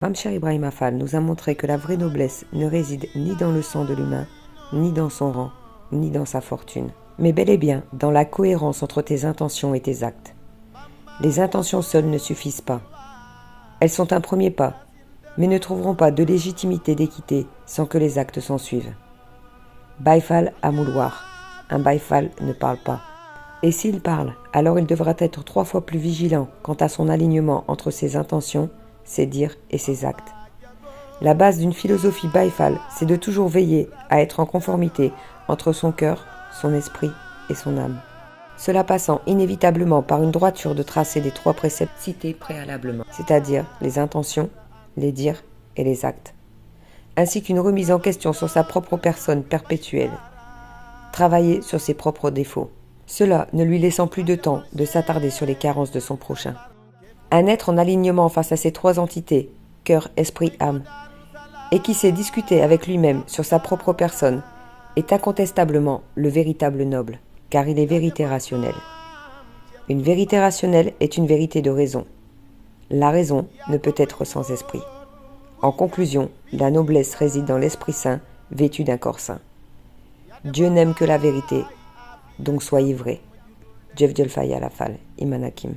Ramchar Ibrahim Afal nous a montré que la vraie noblesse ne réside ni dans le sang de l'humain, ni dans son rang, ni dans sa fortune, mais bel et bien dans la cohérence entre tes intentions et tes actes. Les intentions seules ne suffisent pas. Elles sont un premier pas, mais ne trouveront pas de légitimité d'équité sans que les actes s'en suivent. Baïfal à mouloir. Un Baïfal ne parle pas. Et s'il parle, alors il devra être 3 fois plus vigilant quant à son alignement entre ses intentions, ses dires et ses actes. La base d'une philosophie Baïfal, c'est de toujours veiller à être en conformité entre son cœur, son esprit et son âme. Cela passant inévitablement par une droiture de tracé des 3 préceptes cités préalablement, c'est-à-dire les intentions, les dires et les actes, ainsi qu'une remise en question sur sa propre personne perpétuelle, travailler sur ses propres défauts, cela ne lui laissant plus de temps de s'attarder sur les carences de son prochain. Un être en alignement face à ces 3 entités, cœur, esprit, âme, et qui sait discuter avec lui-même sur sa propre personne, est incontestablement le véritable noble, car il est vérité rationnelle. Une vérité rationnelle est une vérité de raison. La raison ne peut être sans esprit. En conclusion, la noblesse réside dans l'Esprit Saint, vêtu d'un corps saint. Dieu n'aime que la vérité, donc soyez vrai. Jeff Djelfaya Lafal, Iman Hakim.